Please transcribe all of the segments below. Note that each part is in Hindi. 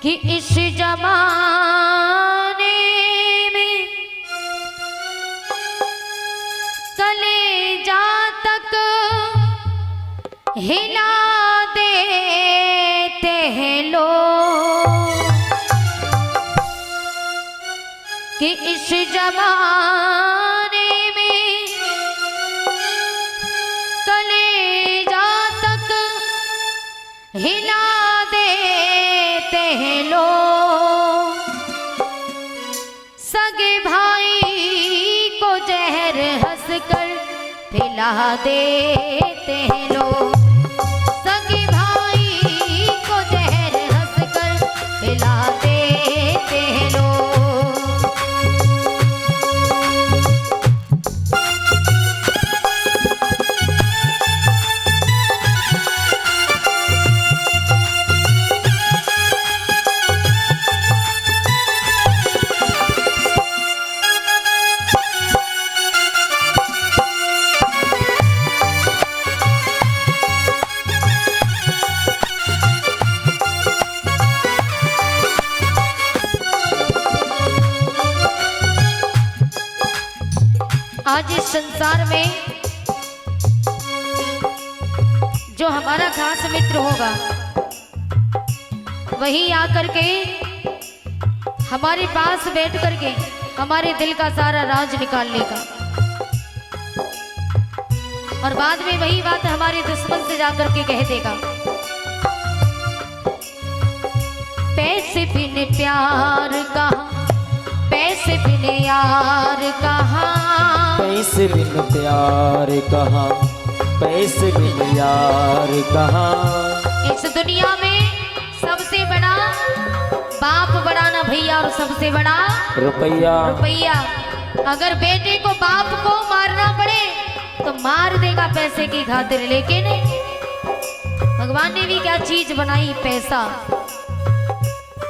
कि इस जमाने में कलेजा तक हिला देते हैं लोग, कि इस जमाने में कलेजा तक हिला देते हैं लोग। सगे भाई को जहर हंसकर पिला देते हैं लोग, सगे भाई को जहर हंसकर पिला देते हैं लोग। आज इस संसार में जो हमारा खास मित्र होगा वही आकर के हमारे पास बैठ करके हमारे दिल का सारा राज निकाल लेगा, और बाद में वही बात हमारे दुश्मन से जाकर के कह देगा। पैसे बिन प्यार कहाँ, पैसे बिन यार कहाँ, पैसे बिन प्यार कहाँ, पैसे बिन यार कहाँ। इस दुनिया में सबसे बड़ा बाप बड़ा ना भैया, और सबसे बड़ा रुपया। रुपया। अगर बेटे को बाप को मारना पड़े तो मार देगा पैसे की खातिर, लेकिन भगवान ने भी क्या चीज बनाई, पैसा।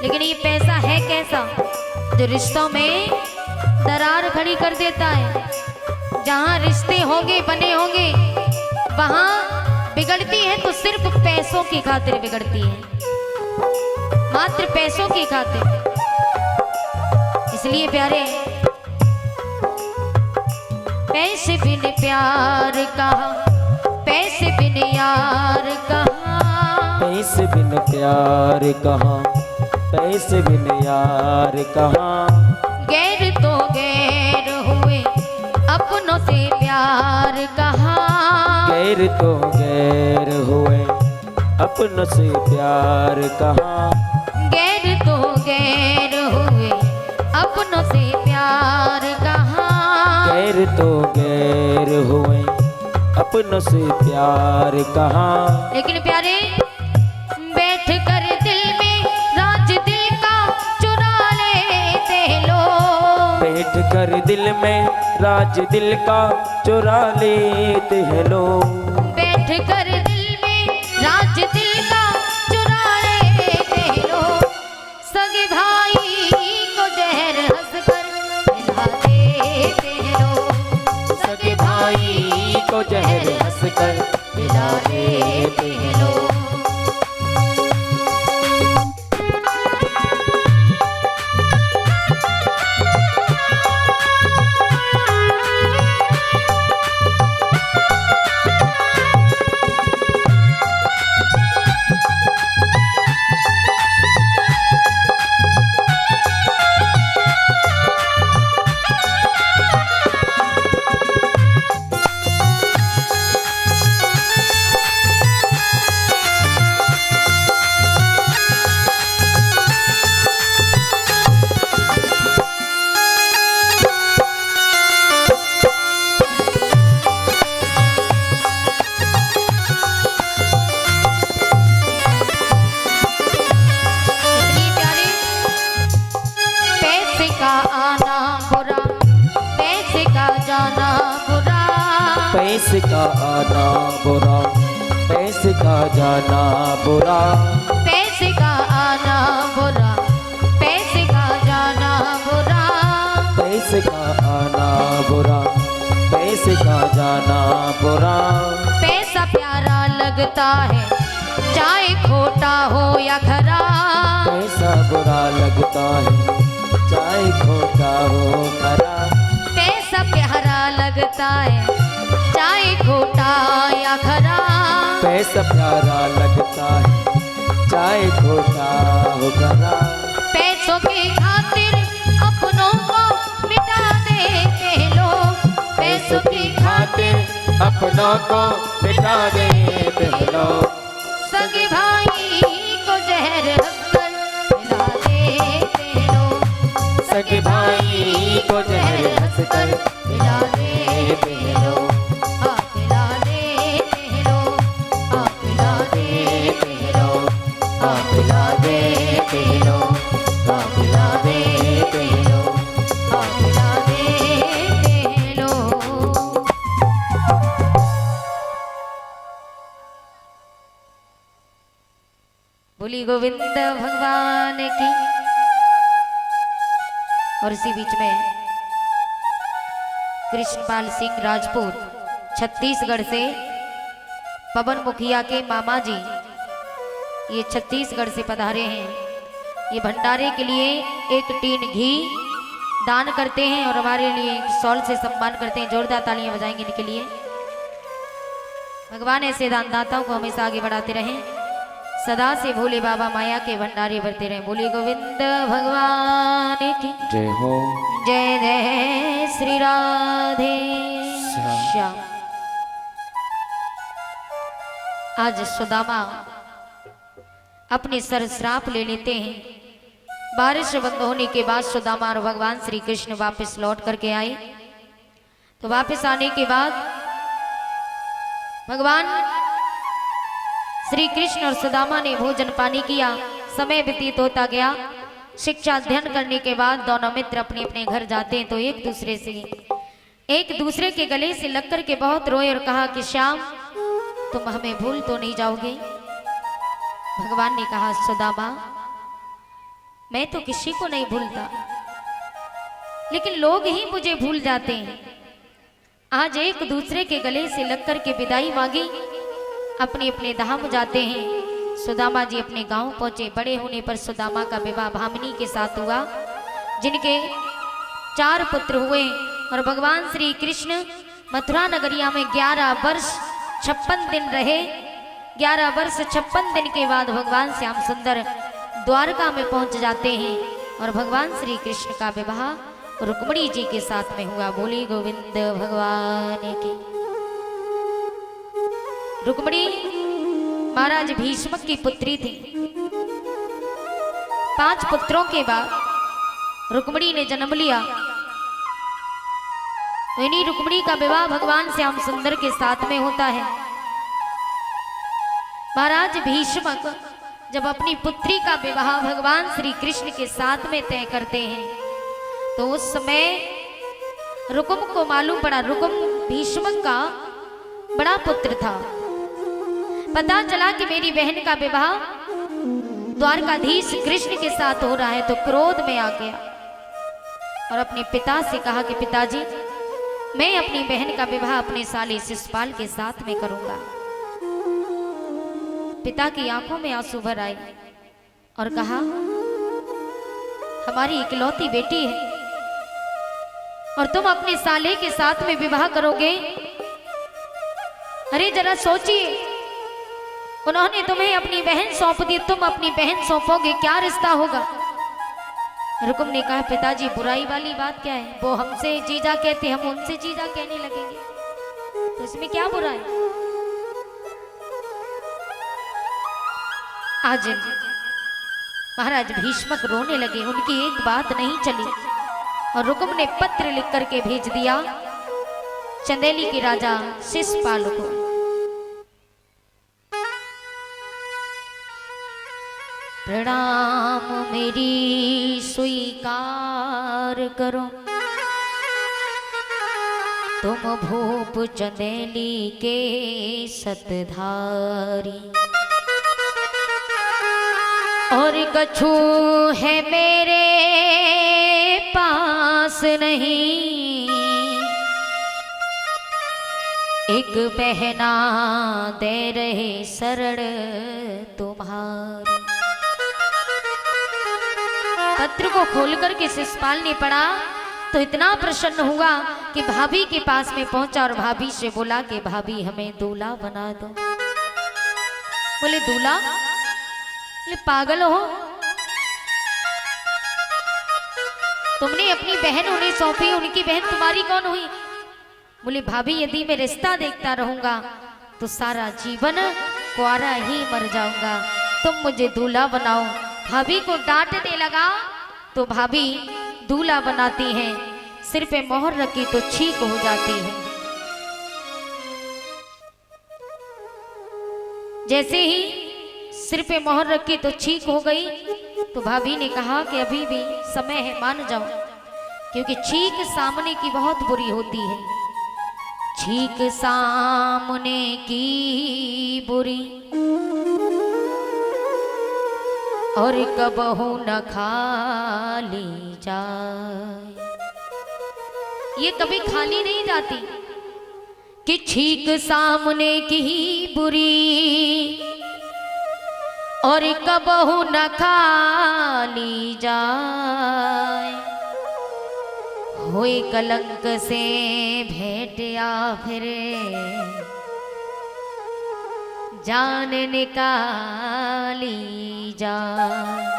लेकिन ये पैसा है कैसा, जो रिश्तों में दरार खड़ी कर देता है। जहाँ रिश्ते होंगे बने होंगे वहाँ बिगड़ती है तो सिर्फ पैसों की खातिर बिगड़ती है, मात्र पैसों की खातिर। इसलिए प्यारे, पैसे बिन प्यार कहाँ, पैसे बिन यार कहाँ, पैसे बिन प्यार कहाँ, पैसे बिन यार कहाँ। गैर तो गैर हुए अपनों से प्यार कहाँ, गैर तो गैर हुए अपनों से प्यार कहाँ, गैर तो गैर हुए अपनों से प्यार कहाँ, गैर तो गैर हुए अपनों से प्यार कहाँ। लेकिन प्यारे, बैठ कर दिल में राज दिल का चुरा लेते लोग, बैठ कर दिल में राज दिल का चुरा लेते हैं लोग, बैठ कर दिल में राज दिल का चुरा लेते लोग। सगे भाई को जहर हंसकर पिला देते लोग, सगे भाई को जहर हंसकर पिला देते लोग। पैसे का आना बुरा, पैसे का जाना बुरा, पैसे का आना बुरा, पैसे का जाना बुरा, पैसे का आना बुरा, पैसे का जाना बुरा। पैसा प्यारा लगता है चाहे खोटा हो या खरा, पैसा पैसा प्यारा लगता है चाहे खोटा हो गरा। पैसों की खातिर अपनों को मिटा देते लोग, पैसों की खातिर अपनों को मिटा देते लोग। सगे भाई को जहर हंसकर पिला देते लोग, सगे भाई को जहर हंसकर पिला देते लोग, हाँ पिला देते लोग, हाँ पिला देते लोग, हाँ पिला देते लोग, हाँ पिला देते लोग, हाँ पिला देते लोग। बोली गोविंद भगवान की। और इसी बीच में कृष्णपाल सिंह राजपूत छत्तीसगढ़ से पवन मुखिया के मामा जी ये छत्तीसगढ़ से पधारे हैं। ये भंडारे के लिए एक टीन घी दान करते हैं और हमारे लिए एक शॉल से सम्मान करते हैं। जोरदार तालियां बजाएंगे इनके लिए। भगवान ऐसे दानदाताओं को हमेशा आगे बढ़ाते रहें, सदा से भोले बाबा माया के भंडारे भरते रहें। बोले गोविंद भगवान की जय हो। जय जय श्री राधे श्याम। आज सुदामा अपने सर श्राप ले लेते हैं। बारिश बंद होने के बाद सुदामा और भगवान श्री कृष्ण वापस लौट करके आए। तो वापस आने के बाद भगवान श्री कृष्ण और सुदामा ने भोजन पानी किया। समय व्यतीत होता गया। शिक्षा अध्ययन करने के बाद दोनों मित्र अपने अपने घर जाते हैं तो एक दूसरे के गले से लग कर के बहुत रोए और कहा कि श्याम तुम हमें भूल तो नहीं जाओगे। भगवान ने कहा सुदामा मैं तो किसी को नहीं भूलता, लेकिन लोग ही मुझे भूल जाते हैं। आज एक दूसरे के गले से लग कर के विदाई मांगी, अपने अपने धाम जाते हैं। सुदामा जी अपने गांव पहुंचे। बड़े होने पर सुदामा का विवाह भामिनी के साथ हुआ, जिनके 4 पुत्र हुए। और भगवान श्री कृष्ण मथुरा नगरिया में 11 वर्ष 56 दिन रहे। 11 वर्ष 56 दिन के बाद भगवान श्याम सुंदर द्वारका में पहुंच जाते हैं और भगवान श्री कृष्ण का विवाह रुक्मिणी जी के साथ में हुआ। बोली गोविंद भगवान की। रुक्मिणी महाराज भीष्मक की पुत्री थी। 5 पुत्रों के बाद रुक्मिणी ने जन्म लिया। तो इन्हीं रुक्मिणी का विवाह भगवान श्याम सुंदर के साथ में होता है। महाराज भीष्मक जब अपनी पुत्री का विवाह भगवान श्री कृष्ण के साथ में तय करते हैं तो उस समय रुकुम को मालूम पड़ा, रुकुम भीष्मक का बड़ा पुत्र था। पता चला कि मेरी बहन का विवाह द्वारकाधीश कृष्ण के साथ हो रहा है। तो क्रोध में आ गया और अपने पिता से कहा कि पिताजी मैं अपनी बहन का विवाह अपने साले शिशुपाल के साथ में करूंगा। पिता की आंखों में आंसू भर आए और कहा हमारी इकलौती बेटी है और तुम अपने साले के साथ में विवाह करोगे। अरे जरा सोचिए, उन्होंने तुम्हें अपनी बहन सौंप दी, तुम अपनी बहन सौंपोगे, क्या रिश्ता होगा। रुकुम ने कहा पिताजी बुराई वाली बात क्या है, वो हमसे जीजा कहते हम उनसे जीजा कहने लगेंगे तो इसमें क्या बुरा है। आज महाराज भीष्मक रोने लगे, उनकी एक बात नहीं चली और रुकुम ने पत्र लिख करके भेज दिया चंदेली के राजा शिशुपाल को। प्रणाम मेरी स्वीकार करो, तुम भूप चंदेली के सतधारी। और कछु है मेरे पास नहीं, एक बहना दे रहे शरण तुम्हारी। पत्र को खोलकर के शिशुपाल ने पढ़ा तो इतना प्रसन्न हुआ कि भाभी के पास में पहुंचा और भाभी से बोला कि भाभी हमें दूल्हा बना दो। बोले दूल्हा, बोले पागल हो, तुमने अपनी बहन उन्हें सौंपी, उनकी बहन तुम्हारी कौन हुई? बोले भाभी यदि मैं रिश्ता देखता रहूंगा तो सारा जीवन कुआरा ही मर जाऊंगा, तुम मुझे दूल्हा बनाओ। भाभी को डांटने लगा तो भाभी दूल्हा बनाती हैं, सिर पे मोहर रखी तो छींक हो जाती है। जैसे ही सिर पे मोहर रखी तो छींक हो गई तो भाभी ने कहा कि अभी भी समय है, मान जाओ, क्योंकि छींक सामने की बहुत बुरी होती है। छींक सामने की बुरी और कबहू न खाली जाए, ये कभी खाली नहीं जाती कि छींक सामने की बुरी और कबहू न खाली जाए। होए कलंक से भेंट या फिर जान निकाली जाए।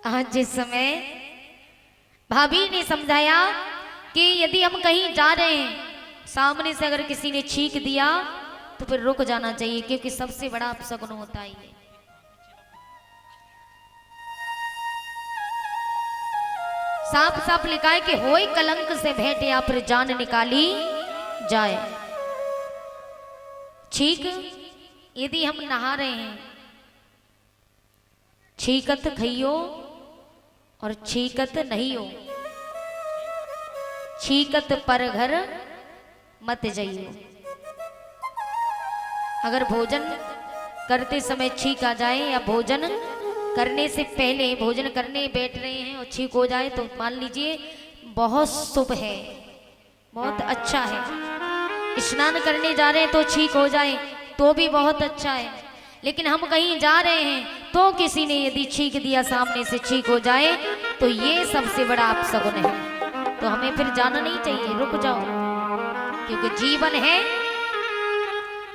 आज जिस समय भाभी ने समझाया कि यदि हम कहीं जा रहे हैं, सामने से अगर किसी ने छींक दिया तो फिर रुक जाना चाहिए, क्योंकि सबसे बड़ा अपशगुन होता है ये। साफ साफ लिखा है कि होए कलंक से भेंट या फिर जान निकाली जाए। छींक यदि हम नहा रहे हैं, छींकत खइयो और छींकत नहीं हो, छींकत पर घर मत जाइयो। अगर भोजन करते समय छींक आ जाए या भोजन करने से पहले भोजन करने बैठ रहे हैं और छींक हो जाए तो मान लीजिए बहुत शुभ है, बहुत अच्छा है। स्नान करने जा रहे हैं तो छींक हो जाए तो भी बहुत अच्छा है, लेकिन हम कहीं जा रहे हैं तो किसी ने यदि छींक दिया, सामने से छींक हो जाए तो ये सबसे बड़ा अपशगुन है। तो हमें फिर जाना नहीं चाहिए, रुक जाओ, क्योंकि जीवन है,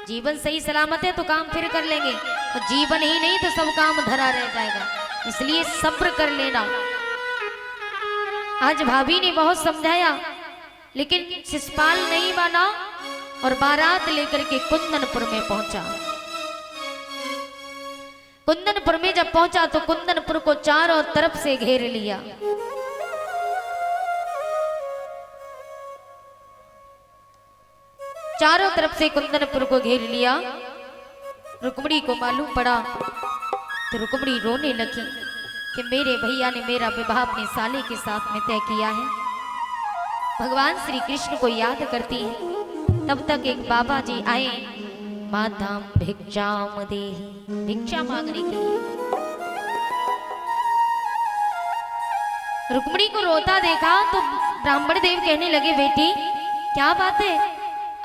जीवन सही सलामत है तो काम फिर कर लेंगे, और जीवन ही नहीं तो सब काम धरा रह जाएगा, इसलिए सब्र कर लेना। आज भाभी ने बहुत समझाया लेकिन शिषपाल नहीं माना और बारात लेकर के कुंदनपुर में पहुंचा। कुंदनपुर में जब पहुंचा तो कुंदनपुर को चारों तरफ से घेर लिया। चारों तरफ से कुंदनपुर को घेर लिया। रुक्मणी को मालूम पड़ा तो रुक्मणी रोने लगी कि मेरे भैया ने मेरा विवाह अपने साले के साथ में तय किया है। भगवान श्री कृष्ण को याद करती है। तब तक एक बाबा जी आए, माताम भिक्षाम देहि, भिक्षा मांगने के लिए। रुक्मणी को रोता देखा तो ब्राह्मण देव कहने लगे, बेटी क्या बात है,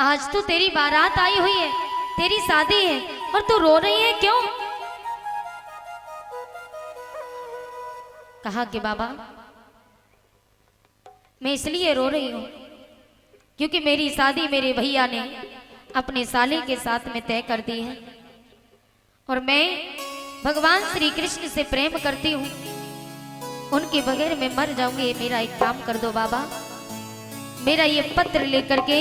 आज तो तेरी बारात आई हुई है, तेरी शादी है और तू रो रही है क्यों? कहा कि बाबा मैं इसलिए रो रही हूं क्योंकि मेरी शादी मेरे भैया ने अपने साले के साथ में तय कर दी है और मैं भगवान श्री कृष्ण से प्रेम करती हूं, उनके बगैर मैं मर जाऊंगी। मेरा एक काम कर दो बाबा, मेरा ये पत्र लेकर के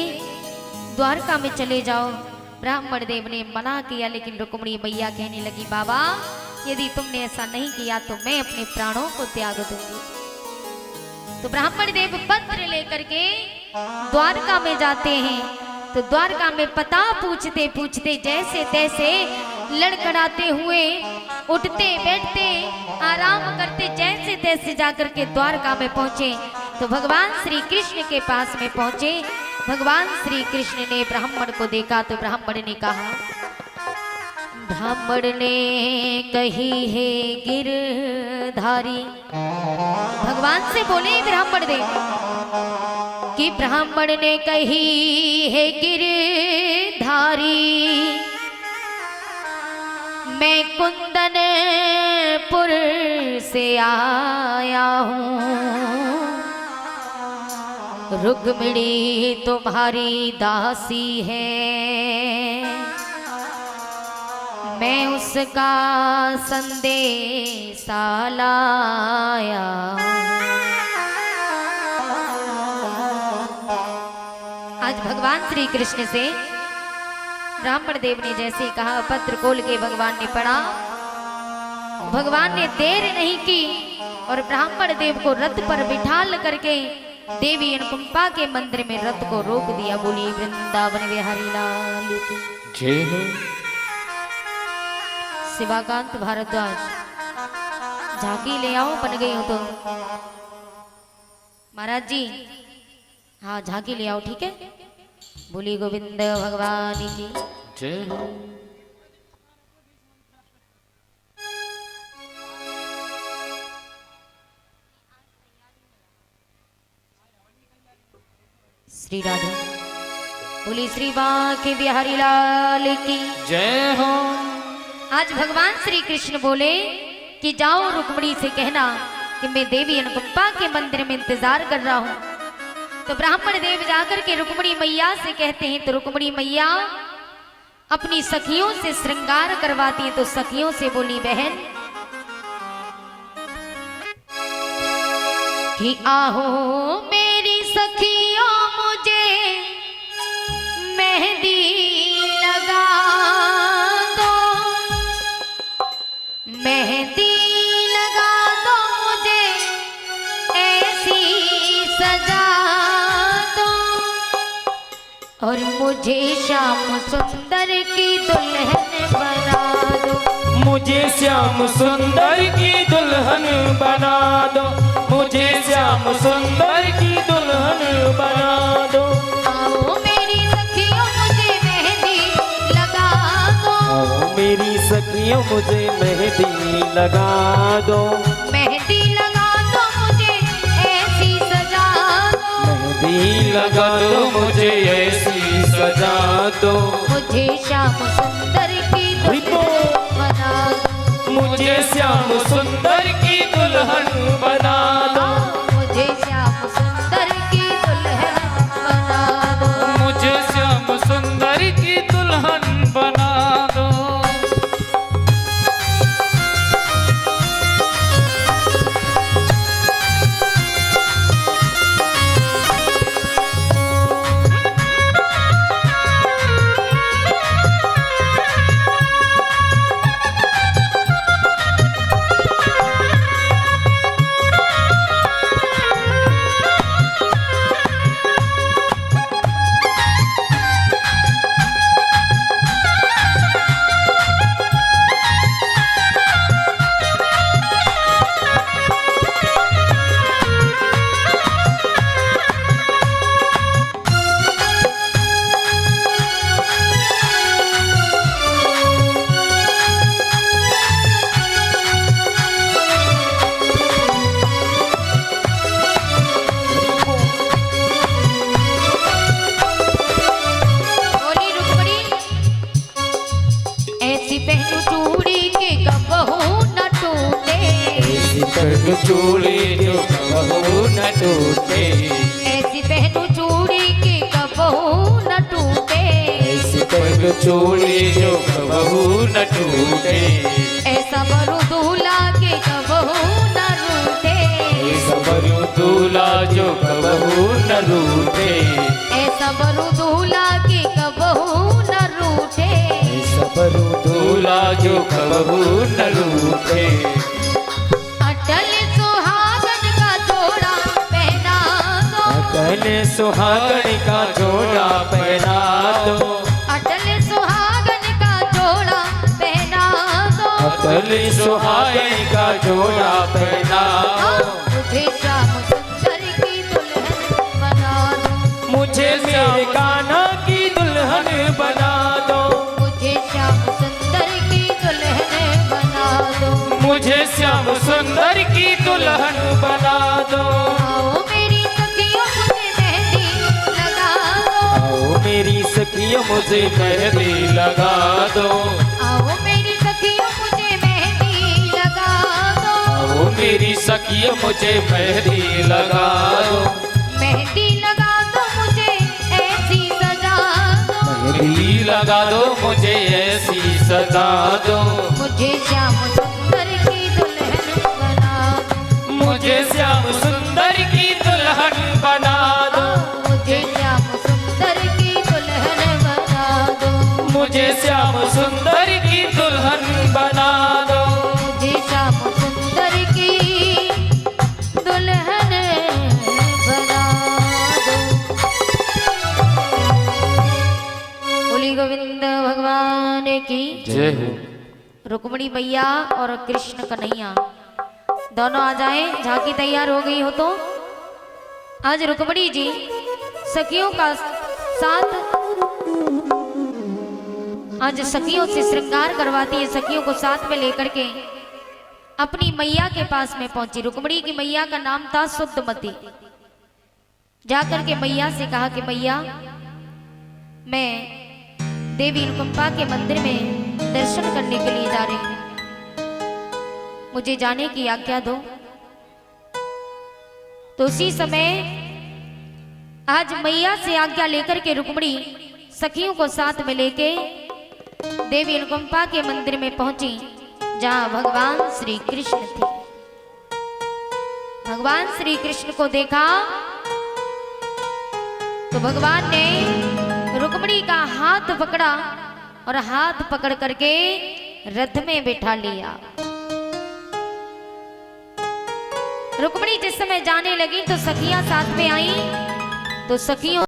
द्वारका में चले जाओ। ब्राह्मण देव ने मना किया, लेकिन रुक्मणी मैया कहने लगी, बाबा यदि तुमने ऐसा नहीं किया तो मैं अपने प्राणों को त्याग दूंगी। तो ब्राह्मण देव पत्र लेकर के द्वारका में जाते हैं। तो द्वारका में पता पूछते पूछते जैसे तैसे लड़खड़ाते हुए उठते बैठते आराम करते जैसे तैसे जाकर के द्वारका में पहुंचे। तो भगवान श्री कृष्ण के पास में पहुंचे। भगवान श्री कृष्ण ने ब्राह्मण को देखा तो ब्राह्मण ने कहा, ब्राह्मण ने कही है गिरधारी। भगवान से बोले ब्राह्मण देव कि ब्राह्मण ने कही है गिरधारी, मैं कुंदनपुर से आया हूँ, रुक्मिणी तुम्हारी दासी है, मैं उसका संदेशा लाया। आज भगवान श्री कृष्ण से ब्राह्मण देव ने जैसे कहा, पत्र खोल के भगवान ने पढ़ा। भगवान ने देर नहीं की और ब्राह्मण देव को रथ पर बिठाल करके देवी अनुकंपा के मंदिर में रथ को रोक दिया। बोली वृंदावन बिहारी लाल की जय हो। शिवाकांत भारद्वाज, झांकी ले आओ, बन गई हो तो। महाराज जी, हाँ झांकी ले आओ, ठीक है। बोली गोविंद भगवान की जय हो। श्री राधे। बोली श्री बांके बिहारी लाल की जय हो। आज भगवान श्री कृष्ण बोले कि जाओ रुक्मिणी से कहना कि मैं देवी अनुकंपा के मंदिर में इंतजार कर रहा हूं। तो ब्राह्मण देव जाकर के रुक्मिणी मैया से कहते हैं, तो रुक्मिणी मैया अपनी सखियों से श्रृंगार करवाती है। तो सखियों से बोली, बहन कि आहो मेरी सखियों, मुझे मेहंदी लगा दो, मेहंदी लगा दो, मुझे ऐसी सजा दो, और मुझे श्याम सुंदर की दुल्हन बना दो, मुझे श्याम सुंदर की दुल्हन बना दो, मुझे श्याम सुंदर की दुल्हन बना दो। आओ मेरी सखियों, मुझे मेहंदी लगा दो, आओ मेरी सखियों, मुझे मेहंदी लगा दो, मेहंदी लगा दो, मुझे ऐसी सजा दो, मेहंदी लगा दो, मुझे ऐसी सजा दो, मुझे श्याम सुंदर की दुल्हन बना दो, मुझे श्याम सुंदर की दुल्हन बना दो, मुझे श्याम सुंदर की दुल्हन बना दो, मुझे श्याम सुंदर की दुल्हन बना दो। चूड़ी जो कबहू न टूटे, ऐसी पहनू चूड़ी की कबहू न टूटे, ऐसी पहनू चूड़ी जो कबहू न टूटे, ऐसा बरू दूल्हा के कबहू न रूठे, ऐसा बरू दूल्हा जो कबहू न रूठे, ऐसा बरू दूल्हा के कबहू न रूठे, ऐसा बरू दूल्हा जो कबहू न रूठे। अटल सुहागन का जोड़ा पहना दो, अटल सुहागन का जोड़ा पहना दो, अटल सुहागन का जोड़ा पहना दो, अटल सुहागन का जोड़ा पहना दो, मुझे श्याम सुंदर की दुल्हन बना दो, मुझे मेरे कान्हा की दुल्हन बना दो, मुझे श्याम सुंदर की दुल्हन बना दो, मुझे श्याम सुंदर की दुल्हन बना दो। आओ मेरी सखियों मुझे मेहंदी लगा दो, आओ मेरी सखियों मुझे मेहंदी लगा दो, आओ मेरी सखियों मुझे मेहंदी लगा दो, आओ मेरी सखियों मुझे मेहंदी लगा दो, मेहंदी लगा मेहंदी लगा दो मुझे ऐसी सजा दो, मुझे श्याम सुंदर की दुल्हन बना दो, मुझे श्याम सुंदर की दुल्हन बना दो, मुझे श्याम सुंदर की दुल्हन बना दो, मुझे श्याम सुंदर की दुल्हन बना दो, मुझे श्याम सुंदर की दुल्हन बना दो। बोली गोविंद भगवान की जय हो। रुक्मणी मैया और कृष्ण कन्हैया दोनों आ जाएं। झांकी तैयार हो गई हो तो आज रुक्मणी जी सखियों का साथ, आज सखियों से श्रृंगार करवाती है। सखियों को साथ में लेकर के अपनी मैया के पास में पहुंची। रुक्मणी की मैया का नाम था शुद्धमती। जाकर के मैया से कहा कि मैया, मैं देवी अनुकंपा के मंदिर में दर्शन करने के लिए जा रही हूं, मुझे जाने की आज्ञा दो। तो उसी समय आज मैया से आज्ञा लेकर के रुक्मणी सखियों को साथ में लेके देवी अनुकंपा के मंदिर में पहुंची, जहां भगवान श्री कृष्ण थे। भगवान श्री कृष्ण को देखा तो भगवान ने रुक्मणी का हाथ पकड़ा और हाथ पकड़ करके रथ में बिठा लिया। रुक्मणी जिस समय जाने लगी तो सखियां साथ में आई, तो सखियों